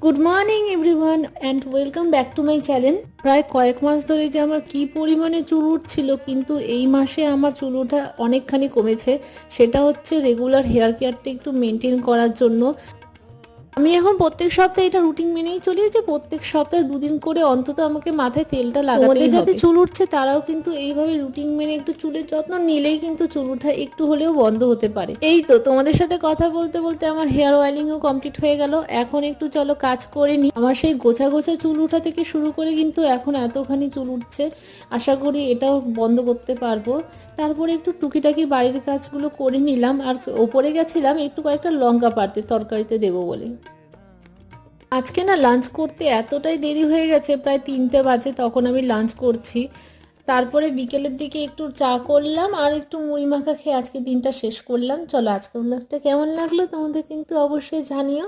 Good morning everyone and welcome back to my channel. প্রায় কয়েক মাস ধরে যে আমার কি পরিমাণে চুল উঠছিল, কিন্তু এই মাসে আমার চুল ওঠা অনেকখানি কমেছে। সেটা হচ্ছে রেগুলার হেয়ার কেয়ারটা একটু মেনটেন করার জন্য। আমি এখন প্রত্যেক সপ্তাহে এটা রুটিন মেনেই চলি যে প্রত্যেক সপ্তাহে দুদিন করে অন্তত আমাকে মাথায় তেলটা লাগাতেই হবে। যাদের চুল উঠছে তারাও কিন্তু এইভাবে রুটিন মেনে একটু চুলের যত্ন নিলেই কিন্তু চুল ওঠা একটু হলেও বন্ধ হতে পারে। এই তো তোমাদের সাথে কথা বলতে বলতে আমার হেয়ার অয়েলিংও কমপ্লিট হয়ে গেল। এখন একটু চলো কাজ করে নি। আমার সেই গোছা গোছা চুল ওঠা থেকে শুরু করে কিন্তু এখন এতখানি চুল উঠছে, আশা করি এটাও বন্ধ করতে পারবো। তারপরে একটু টুকিটাকি বাড়ির কাজগুলো করে নিলাম, আর ওপরে গেছিলাম একটু কয়েকটা লঙ্কা পাড়তে তরকারিতে দেবো বলে। আজকে না লাঞ্চ করতে এতটাই দেরি হয়ে গেছে, প্রায় 3টে বাজে তখন আমি লাঞ্চ করছি। তারপরে বিকেলের দিকে একটু চা করলাম আর একটু মুড়ি মাখা খেয়ে আজকে দিনটা শেষ করলাম। চলো আজকে ব্লগটা কেমন লাগলো তোমাদের কিন্তু অবশ্যই জানিও।